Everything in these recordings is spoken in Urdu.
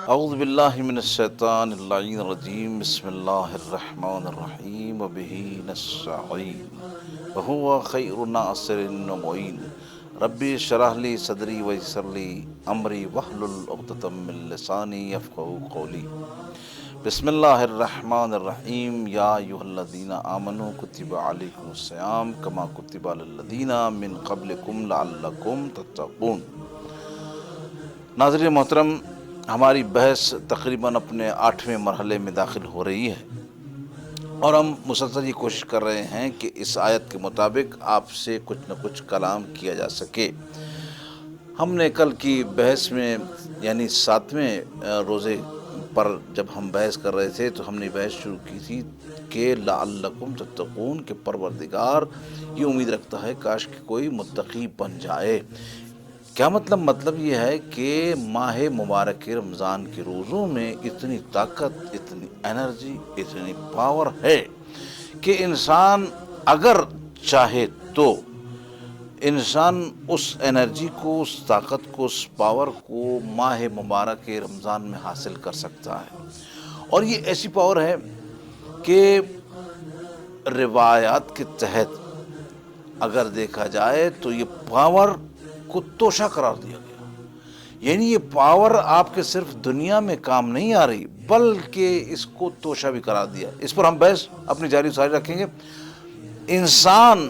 اعوذ باللہ من الشیطان اللعین الرجیم بسم اللہ الرحمن الرحیم وبہ نستعین وہو خیر ناصر ومعین ربی اشرح لی صدری ویسر لی امری واحلل عقدۃ من لسانی یفقہوا قولی بسم اللہ الرحمن الرحیم یا ایھا الذین آمنوا کتب علیکم الصیام کما کتب علی الذین من قبلکم لعلکم تتقون۔ ناظرین محترم، ہماری بحث تقریباً اپنے 8ویں مرحلے میں داخل ہو رہی ہے اور ہم مسلسل یہ کوشش کر رہے ہیں کہ اس آیت کے مطابق آپ سے کچھ نہ کچھ کلام کیا جا سکے۔ ہم نے کل کی بحث میں یعنی 7ویں روزے پر جب ہم بحث کر رہے تھے تو ہم نے بحث شروع کی تھی کہ لعلکم تتقون، کہ پروردگار یہ امید رکھتا ہے کاش کہ کوئی متقی بن جائے۔ کیا مطلب یہ ہے کہ ماہ مبارک رمضان کے روزوں میں اتنی طاقت، اتنی انرجی، اتنی پاور ہے کہ انسان اگر چاہے تو انسان اس انرجی کو، اس طاقت کو، اس پاور کو ماہ مبارک رمضان میں حاصل کر سکتا ہے۔ اور یہ ایسی پاور ہے کہ روایات کے تحت اگر دیکھا جائے تو یہ پاور کو توشہ قرار دیا گیا، یعنی یہ پاور آپ کے صرف دنیا میں کام نہیں آ رہی بلکہ اس کو توشہ بھی قرار دیا۔ اس پر ہم بحث اپنی جاری ساری رکھیں گے۔ انسان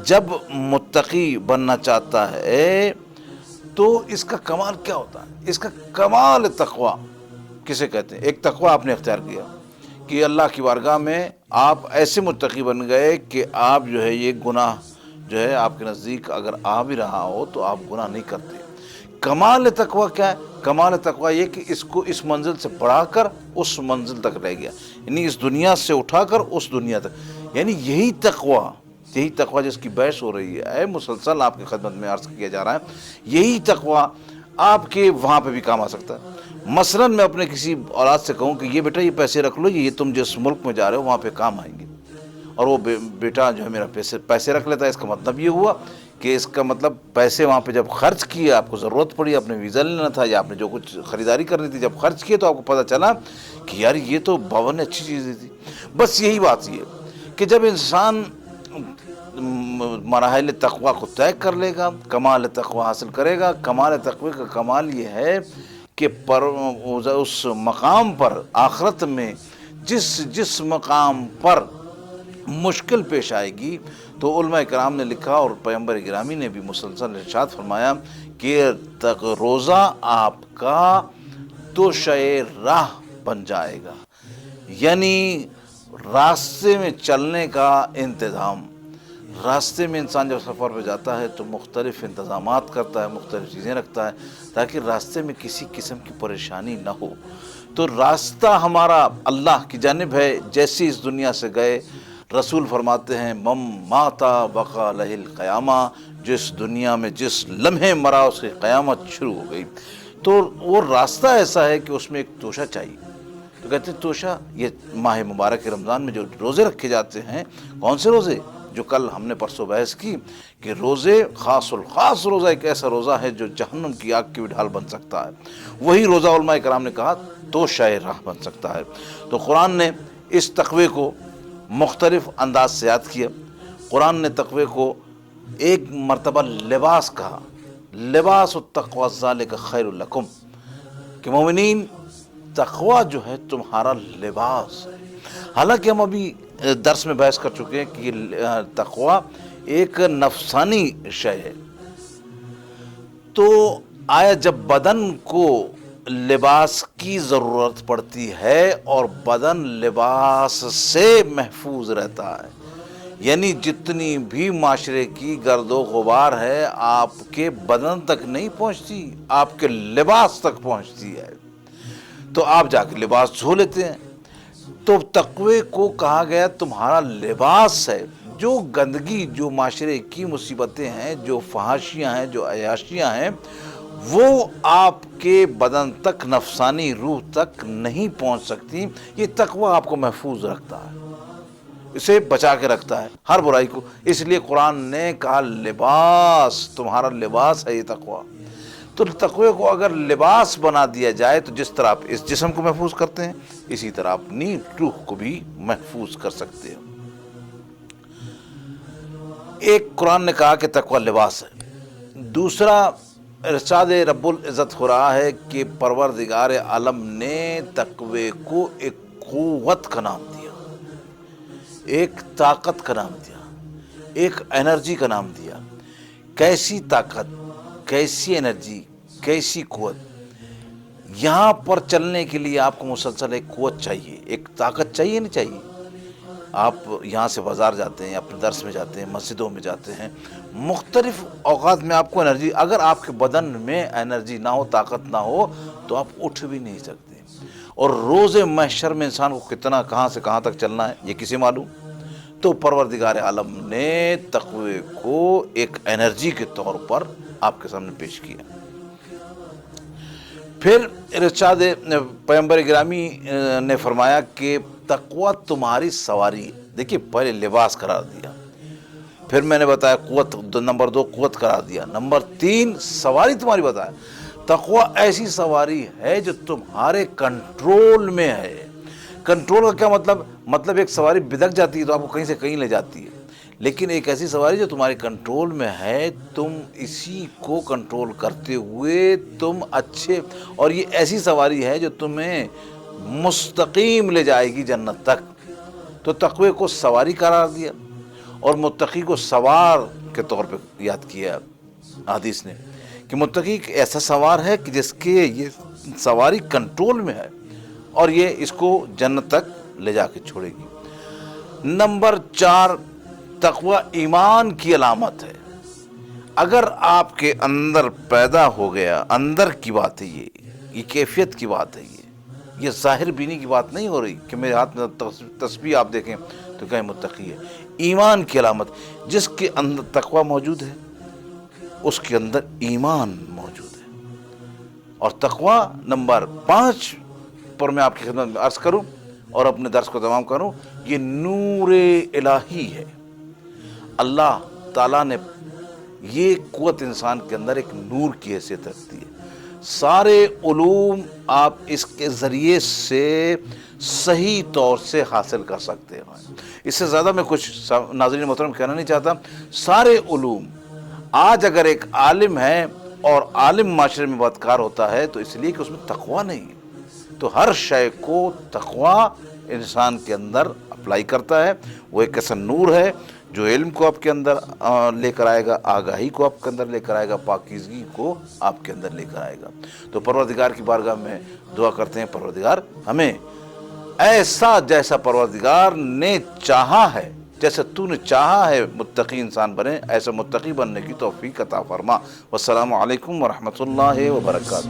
جب متقی بننا چاہتا ہے تو اس کا کمال کیا ہوتا ہے؟ اس کا کمال تقوی کسے کہتے ہیں؟ ایک تقوی آپ نے اختیار کیا کہ اللہ کی بارگاہ میں آپ ایسے متقی بن گئے کہ آپ جو ہے یہ گناہ جو ہے آپ کے نزدیک اگر آ بھی رہا ہو تو آپ گناہ نہیں کرتے۔ کمال تقوی کیا ہے؟ کمال تقوی یہ کہ اس کو اس منزل سے بڑھا کر اس منزل تک لے گیا، یعنی اس دنیا سے اٹھا کر اس دنیا تک، یعنی یہی تقوی جس کی بحث ہو رہی ہے مسلسل آپ کی خدمت میں عرض کیا جا رہا ہے، یہی تقوی آپ کے وہاں پہ بھی کام آ سکتا ہے۔ مثلا میں اپنے کسی اولاد سے کہوں کہ یہ بیٹا یہ پیسے رکھ لو، یہ تم جس ملک میں جا رہے ہو وہاں پہ کام آئیں گے، اور وہ بیٹا جو ہے میرا پیسے رکھ لیتا ہے، اس کا مطلب یہ ہوا کہ اس کا مطلب پیسے وہاں پہ جب خرچ کیے، آپ کو ضرورت پڑی، آپ نے ویزا لینا تھا یا آپ نے جو کچھ خریداری کرنی تھی، جب خرچ کیے تو آپ کو پتہ چلا کہ یار یہ تو بابا نے اچھی چیز دی تھی۔ بس یہی بات یہ کہ جب انسان مراحل تقوی کو طے کر لے گا، کمال تقوی حاصل کرے گا۔ کمال تقوی کا کمال یہ ہے کہ اس مقام پر آخرت میں جس مقام پر مشکل پیش آئے گی تو علماء کرام نے لکھا اور پیغمبر گرامی نے بھی مسلسل ارشاد فرمایا کہ روزہ آپ کا توشہ راہ بن جائے گا، یعنی راستے میں چلنے کا انتظام۔ راستے میں انسان جب سفر پہ جاتا ہے تو مختلف انتظامات کرتا ہے، مختلف چیزیں رکھتا ہے تاکہ راستے میں کسی قسم کی پریشانی نہ ہو۔ تو راستہ ہمارا اللہ کی جانب ہے۔ جیسے اس دنیا سے گئے، رسول فرماتے ہیں مم ماتا بقا لہ القیامہ، جس دنیا میں جس لمحے مرا اس کی قیامت شروع ہو گئی۔ تو وہ راستہ ایسا ہے کہ اس میں ایک توشہ چاہیے۔ تو کہتے ہیں توشہ، یہ ماہ مبارک رمضان میں جو روزے رکھے جاتے ہیں، کون سے روزے؟ جو کل ہم نے پرسوں بحث کی کہ روزے خاص الخاص روزہ ایک ایسا روزہ ہے جو جہنم کی آگ کی بھی ڈھال بن سکتا ہے، وہی روزہ علماء کرام نے کہا توشہ راہ بن سکتا ہے۔ تو قرآن نے اس تقوی کو مختلف انداز سے یاد کیا۔ قرآن نے تقوی کو ایک مرتبہ لباس کہا، لباس التقوی ذالک خیر لکم، کہ مومنین تقوی جو ہے تمہارا لباس ہے۔ حالانکہ ہم ابھی درس میں بحث کر چکے ہیں کہ یہ تقوی ایک نفسانی شے ہے، تو آیا جب بدن کو لباس کی ضرورت پڑتی ہے اور بدن لباس سے محفوظ رہتا ہے، یعنی جتنی بھی معاشرے کی گرد و غبار ہے آپ کے بدن تک نہیں پہنچتی، آپ کے لباس تک پہنچتی ہے، تو آپ جا کے لباس دھو لیتے ہیں۔ تو تقوی کو کہا گیا تمہارا لباس ہے۔ جو گندگی، جو معاشرے کی مصیبتیں ہیں، جو فحاشیاں ہیں، جو عیاشیاں ہیں، وہ آپ کے بدن تک، نفسانی روح تک نہیں پہنچ سکتی۔ یہ تقوی آپ کو محفوظ رکھتا ہے، اسے بچا کے رکھتا ہے ہر برائی کو۔ اس لیے قرآن نے کہا لباس، تمہارا لباس ہے یہ تقوی۔ تو تقوی کو اگر لباس بنا دیا جائے تو جس طرح آپ اس جسم کو محفوظ کرتے ہیں اسی طرح اپنی روح کو بھی محفوظ کر سکتے ہیں۔ ایک قرآن نے کہا کہ تقوی لباس ہے، دوسرا ارشاد رب العزت ہو رہا ہے کہ پروردگار عالم نے تقوی کو ایک قوت کا نام دیا، ایک طاقت کا نام دیا، ایک انرجی کا نام دیا۔ کیسی طاقت، کیسی انرجی، کیسی قوت! یہاں پر چلنے کے لیے آپ کو مسلسل ایک قوت چاہیے، ایک طاقت چاہیے، نہیں چاہیے؟ آپ یہاں سے بازار جاتے ہیں، اپنے درس میں جاتے ہیں، مسجدوں میں جاتے ہیں، مختلف اوقات میں آپ کو انرجی، اگر آپ کے بدن میں انرجی نہ ہو، طاقت نہ ہو تو آپ اٹھ بھی نہیں سکتے۔ اور روز محشر میں انسان کو کتنا کہاں سے کہاں تک چلنا ہے یہ کسے معلوم؟ تو پروردگار عالم نے تقوی کو ایک انرجی کے طور پر آپ کے سامنے پیش کیا۔ پھر ارشاد پیغمبر گرامی نے فرمایا کہ تقوی تمہاری سواری ہے۔ دیکھیے، پہلے لباس قرار دیا، پھر میں نے بتایا قوت، نمبر 2 قوت قرار دیا، نمبر 3 سواری تمہاری بتایا۔ تقوی ایسی سواری ہے جو تمہارے کنٹرول میں ہے۔ کنٹرول کا کیا مطلب ایک سواری بدک جاتی ہے تو آپ کو کہیں سے کہیں لے جاتی ہے، لیکن ایک ایسی سواری جو تمہارے کنٹرول میں ہے، تم اسی کو کنٹرول کرتے ہوئے تم اچھے، اور یہ ایسی سواری ہے جو تمہیں مستقیم لے جائے گی جنت تک۔ تو تقوی کو سواری قرار دیا اور متقی کو سوار کے طور پہ یاد کیا حدیث نے، کہ متقی ایسا سوار ہے کہ جس کے یہ سواری کنٹرول میں ہے اور یہ اس کو جنت تک لے جا کے چھوڑے گی۔ نمبر 4 تقوی ایمان کی علامت ہے۔ اگر آپ کے اندر پیدا ہو گیا، اندر کی بات ہے، یہ کیفیت کی بات ہے، یہ ظاہر بینی کی بات نہیں ہو رہی کہ میرے ہاتھ میں تسبیح آپ دیکھیں تو کہیں متقی ہے۔ ایمان کی علامت، جس کے اندر تقوی موجود ہے اس کے اندر ایمان موجود ہے۔ اور تقوی نمبر 5 پر میں آپ کی خدمت میں عرض کروں اور اپنے درس کو تمام کروں، یہ نور الہی ہے۔ اللہ تعالیٰ نے یہ قوت انسان کے اندر ایک نور کی حیثیت رکھتی ہے۔ سارے علوم آپ اس کے ذریعے سے صحیح طور سے حاصل کر سکتے ہیں۔ اس سے زیادہ میں کچھ ناظرین محترم کہنا نہیں چاہتا۔ سارے علوم، آج اگر ایک عالم ہے اور عالم معاشرے میں بدکار ہوتا ہے تو اس لیے کہ اس میں تقوی نہیں ہے۔ تو ہر شے کو تقوی انسان کے اندر اپلائی کرتا ہے۔ وہ ایک ایسا نور ہے جو علم کو آپ کے اندر لے کر آئے گا، آگاہی کو آپ کے اندر لے کر آئے گا، پاکیزگی کو آپ کے اندر لے کر آئے گا۔ تو پروردگار کی بارگاہ میں دعا کرتے ہیں، پروردگار ہمیں ایسا جیسا پروردگار نے چاہا ہے، جیسے تو نے چاہا ہے متقی انسان بنے، ایسا متقی بننے کی توفیق عطا فرما۔ والسلام علیکم ورحمۃ اللہ وبرکاتہ۔